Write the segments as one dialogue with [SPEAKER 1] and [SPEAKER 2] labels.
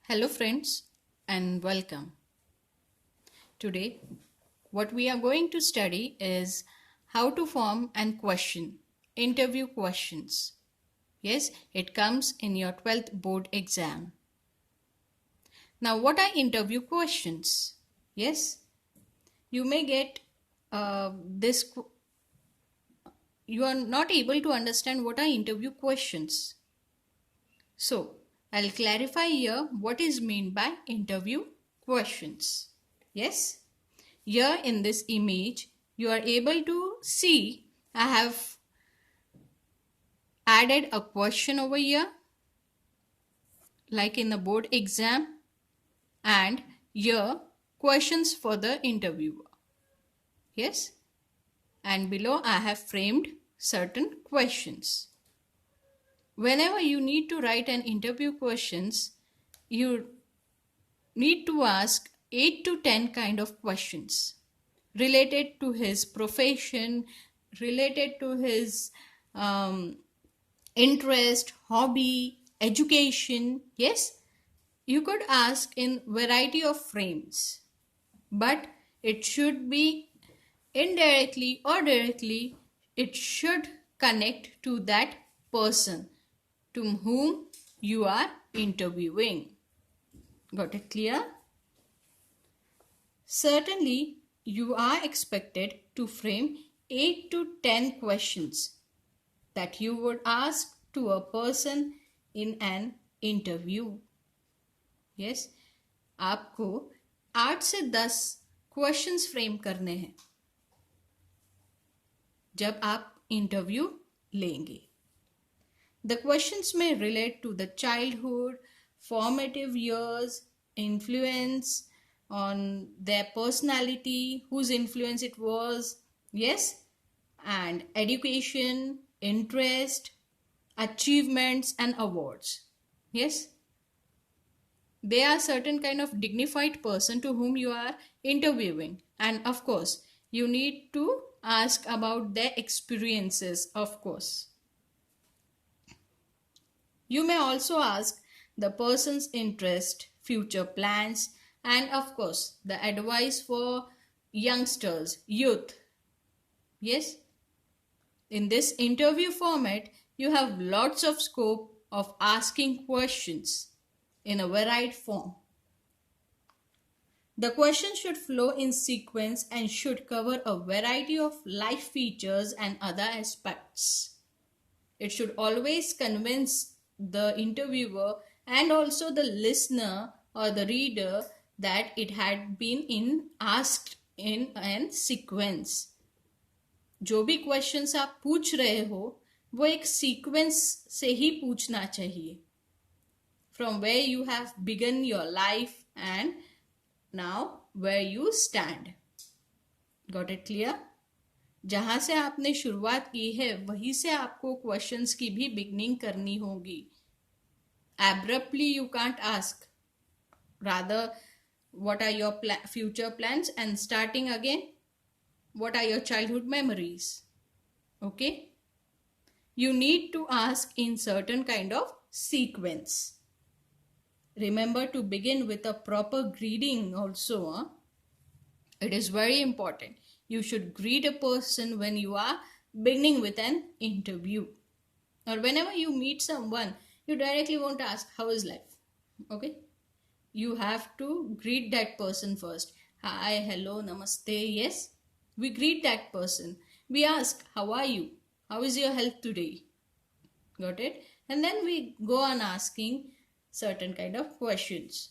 [SPEAKER 1] Hello friends and welcome. Today what we are going to study is how to form and question interview questions. Yes, it comes in your 12th board exam. Now what are interview questions? Yes, you may get you are not able to understand what are interview questions. So I'll clarify here what is meant by interview questions. Yes. Here in this image, you are able to see I have added a question over here like in the board exam, and here questions for the interviewer. Yes, and below I have framed certain questions. Whenever you need to write an interview questions, you need to ask 8 to 10 kind of questions related to his profession, related to his um, interest, hobby, education. Yes, you could ask in variety of frames, but it should be indirectly or directly, it should connect to that person to whom you are interviewing. Got it clear? Certainly, you are expected to frame 8 to 10 questions that you would ask to a person in an interview. Yes, आपको 8 से 10 questions frame करने हैं जब आप interview लेंगे. The questions may relate to the childhood, formative years, influence on their personality, whose influence it was, yes, and education, interest, achievements, and awards. Yes, they are certain kind of dignified person to whom you are interviewing, and of course, you need to ask about their experiences, of course. You may also ask the person's interest, future plans, and of course, the advice for youngsters, youth. Yes, in this interview format, you have lots of scope of asking questions in a varied form. The question should flow in sequence and should cover a variety of life features and other aspects. It should always convince the interviewer and also the listener or the reader that it had been asked in an sequence. जो भी questions आप पूछ रहे हो वो एक sequence से ही पूछना चाहिए. From where you have begun your life and now where you stand. Got it clear? जहां से आपने शुरुआत की है वहीं से आपको क्वेश्चंस की भी बिगनिंग करनी होगी. Abruptly you can't ask. Rather, what are your future plans, and starting again, what are your childhood memories? Okay? You need to ask in certain kind of sequence. Remember to begin with a proper greeting also. Huh? It is very important. You should greet a person when you are beginning with an interview. Or whenever you meet someone, you directly won't ask, how is life? Okay? You have to greet that person first. Hi, hello, namaste. Yes? We greet that person. We ask, how are you? How is your health today? Got it? And then we go on asking certain kind of questions.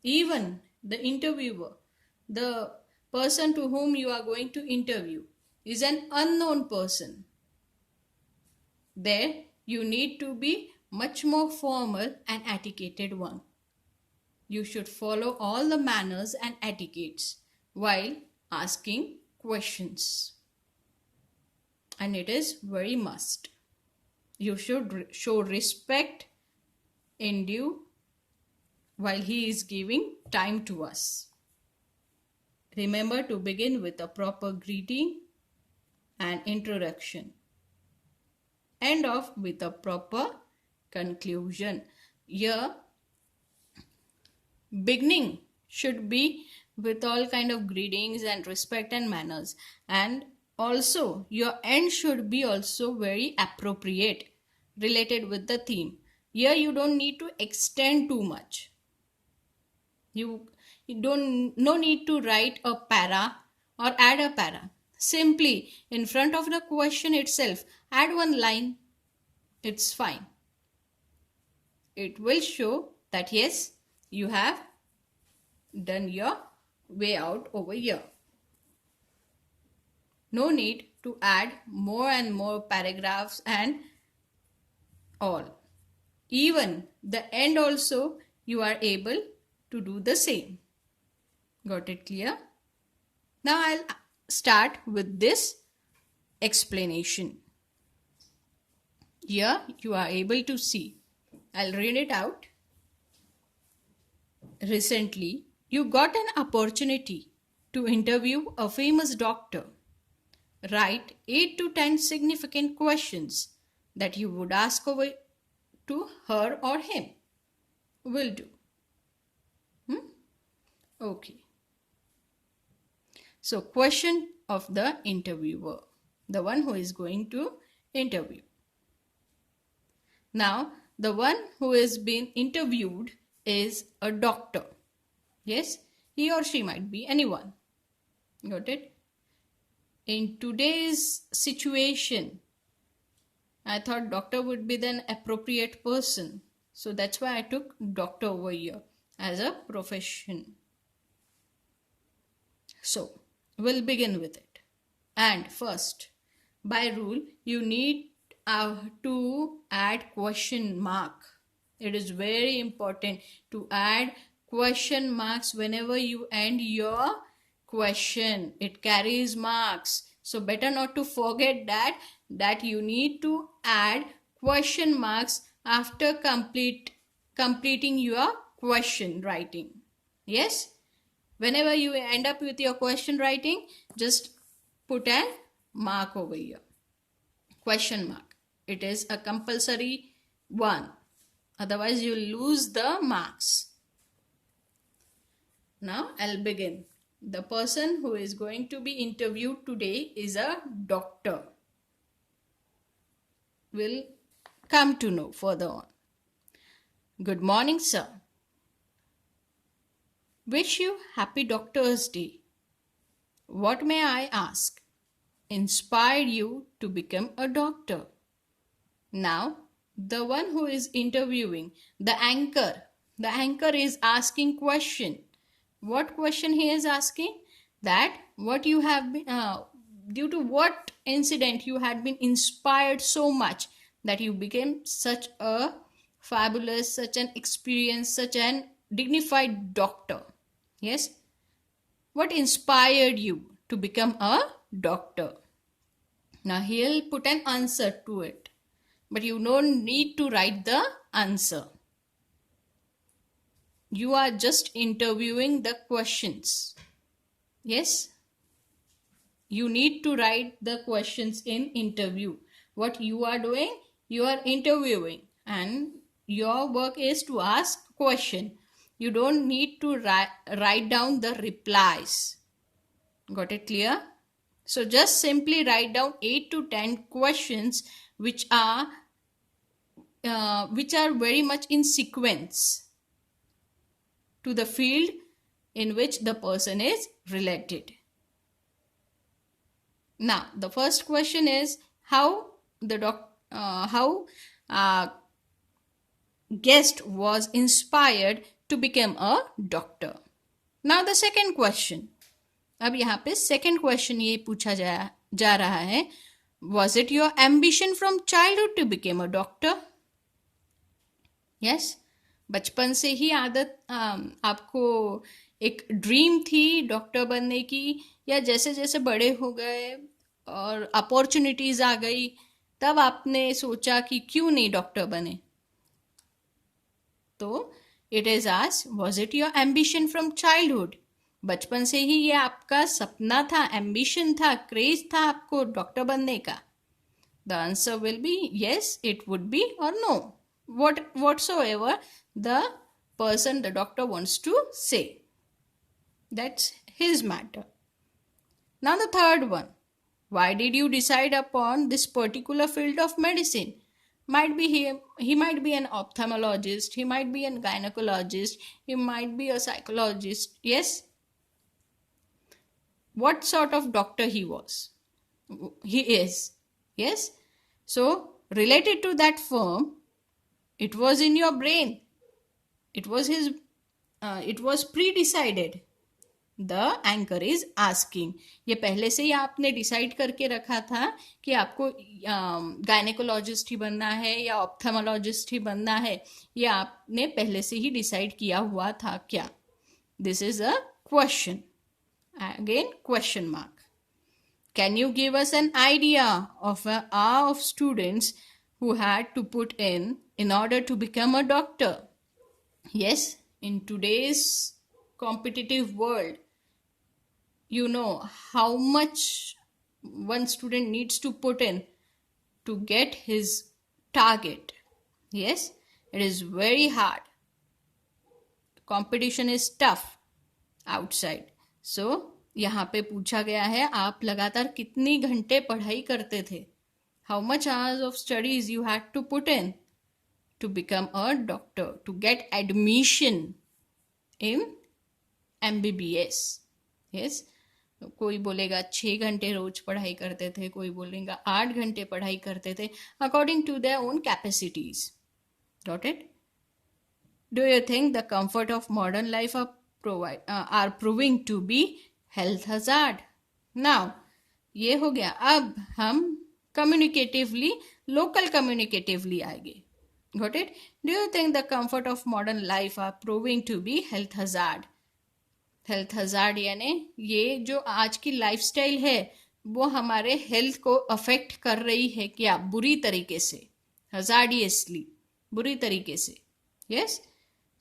[SPEAKER 1] Even the interviewer, the person to whom you are going to interview, is an unknown person. There you need to be much more formal and etiquetted one. You should follow all the manners and etiquettes while asking questions. And it is very must. You should show respect in due while he is giving time to us. Remember to begin with a proper greeting and introduction. End off with a proper conclusion. Here, Beginning should be with all kind of greetings and respect and manners, and also your end should be also very appropriate, related with the theme. Here you don't need to extend too much. You don't no need to write a para or add a para. Simply in front of the question itself add one line. It's fine. It will show that yes, you have done your way out over here. No need to add more and more paragraphs and all. Even the end also you are able to do the same. Got it clear? Now I'll start with this explanation. Here you are able to see. I'll read it out. Recently, you got an opportunity to interview a famous doctor. Write 8 to 10 significant questions that you would ask over to her or him. Will do. Okay. So, question of the interviewer, the one who is going to interview. Now, the one who is being interviewed is a doctor. Yes, he or she might be anyone. Got it? In today's situation, I thought doctor would be the appropriate person. So that's why I took doctor over here as a profession. So, we'll begin with it. And first, by rule, you need to add question mark. It is very important to add question marks whenever you end your question. It carries marks. So better not to forget that you need to add question marks after completing your question writing. Yes? Whenever you end up with your question writing, just put a mark over here. Question mark. It is a compulsory one. Otherwise, you lose the marks. Now, I'll begin. The person who is going to be interviewed today is a doctor. We'll come to know further on. Good morning, sir. Wish you happy Doctor's Day. What may I ask inspired you to become a doctor? Now, the one who is interviewing, the anchor is asking question. What question he is asking? That what you have been, due to what incident you had been inspired so much that you became such a fabulous, such an experienced, such an dignified doctor. Yes? What inspired you to become a doctor? Now he'll put an answer to it. But you don't need to write the answer. You are just interviewing the questions. Yes? You need to write the questions in interview. What you are doing? You are interviewing. And your work is to ask question. You don't need to write down the replies. Got it clear? So just simply write down 8 to 10 questions which are very much in sequence to the field in which the person is related. Now, the first question is how guest was inspired to become a doctor. Now, the second question. अब यहाँ पे second question ये पूछा जा रहा है. Was it your ambition from childhood to become a doctor? Yes, बचपन से ही आदत आपको एक ड्रीम थी डॉक्टर बनने की, या जैसे जैसे बड़े हो गए और अपॉर्चुनिटीज आ गई तब आपने सोचा कि क्यों नहीं डॉक्टर बने? तो it is asked, was it your ambition from childhood? बचपन से ही ये आपका सपना था, एम्बिशन था, क्रेज था आपको डॉक्टर बनने का? The answer will be yes, it would be, or no, whatsoever the person, the doctor wants to say. That's his matter. Now the third one. Why did you decide upon this particular field of medicine? Might be he might be an ophthalmologist, he might be a gynecologist, he might be a psychologist. Yes? What sort of doctor he was? He is. Yes? So, related to that firm, it was in your brain. It was it was pre-decided. The anchor is asking. ये पहले से ही आपने decide करके रखा था कि आपको gynaecologist ही बनना है या ऑप्थेमोलॉजिस्ट ही बनना है. ये आपने पहले से ही डिसाइड किया हुआ था क्या? This is a question. Again, question mark. Can you give us an idea of an hour of students who had to put in order to become a doctor? Yes, in today's competitive world, you know how much one student needs to put in to get his target. Yes, it is very hard. Competition is tough outside. So, यहाँ पे पूछा गया है आप लगातार कितनी घंटे पढ़ाई करते थे. How much hours of studies you had to put in to become a doctor, to get admission in MBBS. Yes. कोई बोलेगा 6 घंटे रोज पढ़ाई करते थे, कोई बोलेगा 8 घंटे पढ़ाई करते थे, according to their own capacities. Got it? Do you think the comfort of modern life are proving to be health hazard? Now, ये हो गया. अब हम communicatively, local communicatively आएंगे. Got it? Do you think the comfort of modern life are proving to be health hazard? Health hazard यानी ये जो आज की लाइफस्टाइल है वो हमारे हेल्थ को अफेक्ट कर रही है क्या? बुरी तरीके से, हजार्डियसली, बुरी तरीके से. यस.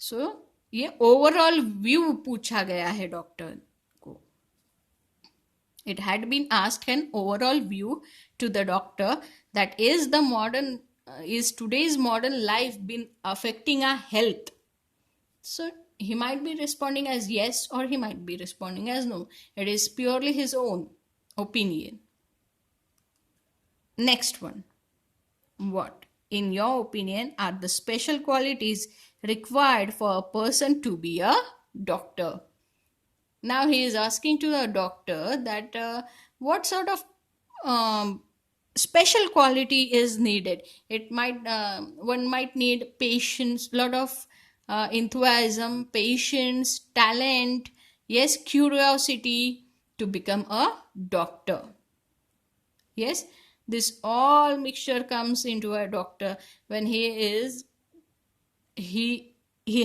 [SPEAKER 1] सो ये ओवरऑल व्यू पूछा गया है डॉक्टर को. It had been asked an overall view to the doctor that is today's modern life been affecting our health? So he might be responding as yes or he might be responding as no. It is purely his own opinion. Next one. What, in your opinion, are the special qualities required for a person to be a doctor? Now he is asking to the doctor that what sort of special quality is needed. It might one might need patience, lot of enthusiasm, patience, talent, yes, curiosity to become a doctor. Yes, this all mixture comes into a doctor when he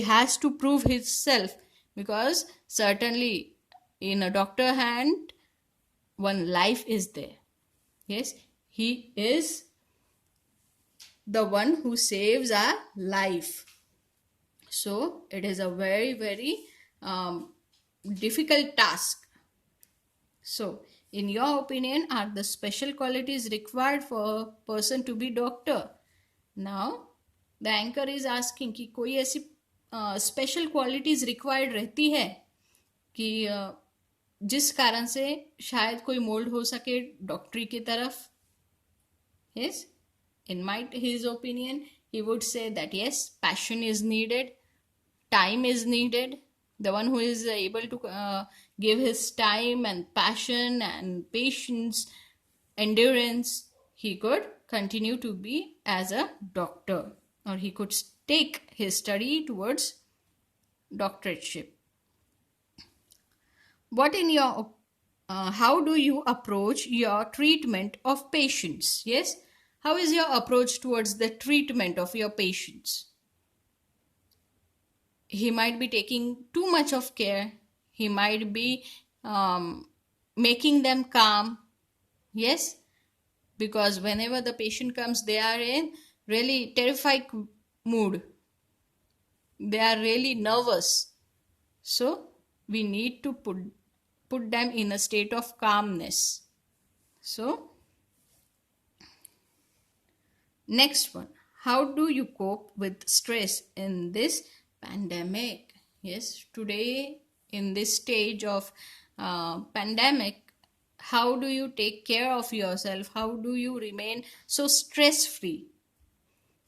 [SPEAKER 1] has to prove himself, because certainly in a doctor hand one life is there. Yes, he is the one who saves our life. So it is a very, very difficult task. So, in your opinion, are the special qualities required for a person to be doctor? Now, the anchor is asking कि कोई ऐसी special qualities required रहती है कि जिस कारण से शायद कोई मोल्ड हो सके डॉक्टरी की तरफ. Yes, in his opinion, he would say that yes, passion is needed, time is needed. The one who is able to give his time and passion and patience, endurance, he could continue to be as a doctor, or he could take his study towards doctorship. What in your how do you approach your treatment of patients? Yes, how is your approach towards the treatment of your patients? He might be taking too much of care. He might be making them calm. Yes, because whenever the patient comes, they are in really terrified mood. They are really nervous. So we need to put them in a state of calmness. So next one. How do you cope with stress in this Pandemic. Yes, today in this stage of pandemic, how do you take care of yourself? How do you remain so stress free?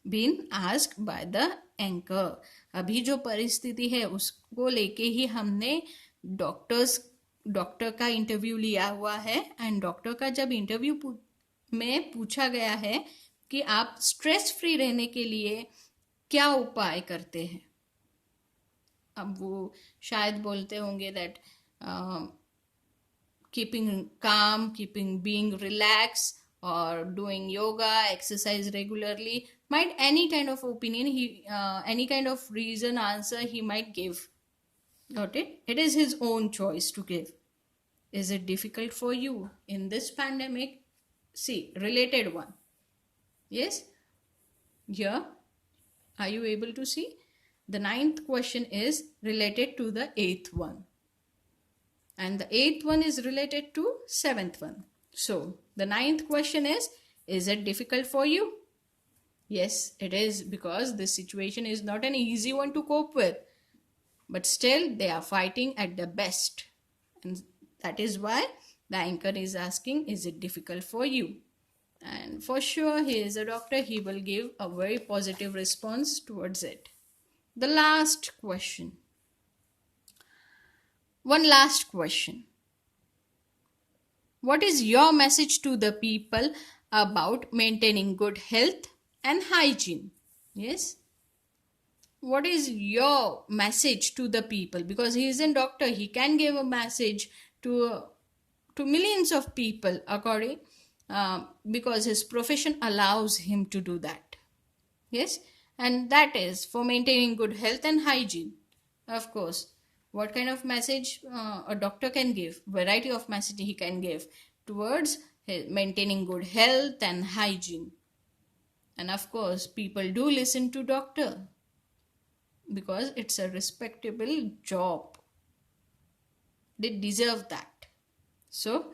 [SPEAKER 1] Been asked by the anchor. अभी जो परिस्थिति है उसको लेके ही हमने doctor का interview लिया हुआ है। एंड डॉक्टर का जब इंटरव्यू में पूछा गया है कि आप स्ट्रेस फ्री रहने के लिए क्या उपाय करते हैं, अब वो शायद बोलते होंगे that keeping calm, keeping being relaxed, or doing yoga, exercise regularly. Might any kind of opinion any kind of reason, answer he might give. Got it? It is his own choice to give. Is it difficult for you in this pandemic? See, related one. Yes? Here, are you able to see? The 9th question is related to the 8th one. And the 8th one is related to 7th one. So, the 9th question is it difficult for you? Yes, it is, because this situation is not an easy one to cope with. But still, they are fighting at the best. And that is why the anchor is asking, is it difficult for you? And for sure, he is a doctor. He will give a very positive response towards it. The last question. One last question. What is your message to the people about maintaining good health and hygiene? Yes. What is your message to the people? Because he is a doctor, he can give a message to millions of people according because his profession allows him to do that. Yes. And that is for maintaining good health and hygiene. Of course, what kind of message a doctor can give? Variety of message he can give towards maintaining good health and hygiene. And of course, people do listen to doctor because it's a respectable job. They deserve that. So,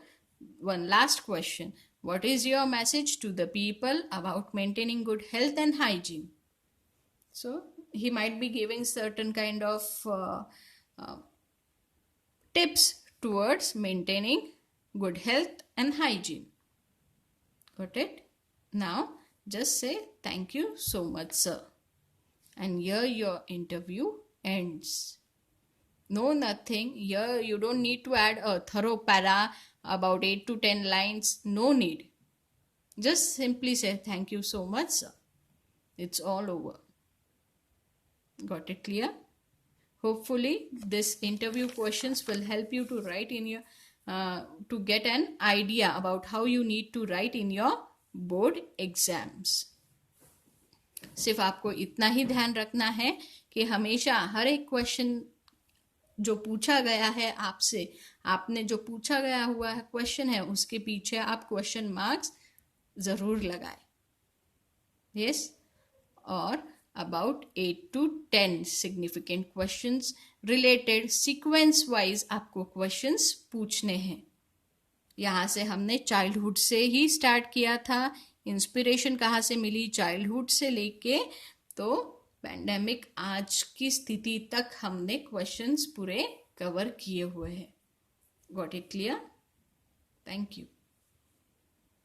[SPEAKER 1] one last question. What is your message to the people about maintaining good health and hygiene? So, he might be giving certain kind of tips towards maintaining good health and hygiene. Got it? Now, just say thank you so much, sir. And here your interview ends. No, nothing. Here you don't need to add a thorough para about 8 to 10 lines. No need. Just simply say thank you so much, sir. It's all over. Got it clear? Hopefully, this interview questions will help you to write in your to get an idea about how you need to write in your board exams. सिर्फ आपको इतना ही ध्यान रखना है कि हमेशा हर एक question जो पूछा गया है आपसे, आपने जो पूछा गया हुआ है क्वेश्चन है, उसके पीछे आप क्वेश्चन मार्क्स जरूर लगाए. यस. और about 8 to 10 significant questions related sequence wise आपको questions पूछने हैं. यहाँ से हमने चाइल्डहुड से ही स्टार्ट किया था. इंस्पिरेशन कहाँ से मिली? चाइल्डहुड से लेके तो पैंडेमिक आज की स्थिति तक हमने क्वेश्चंस पूरे कवर किए हुए हैं. Got it clear? Thank you.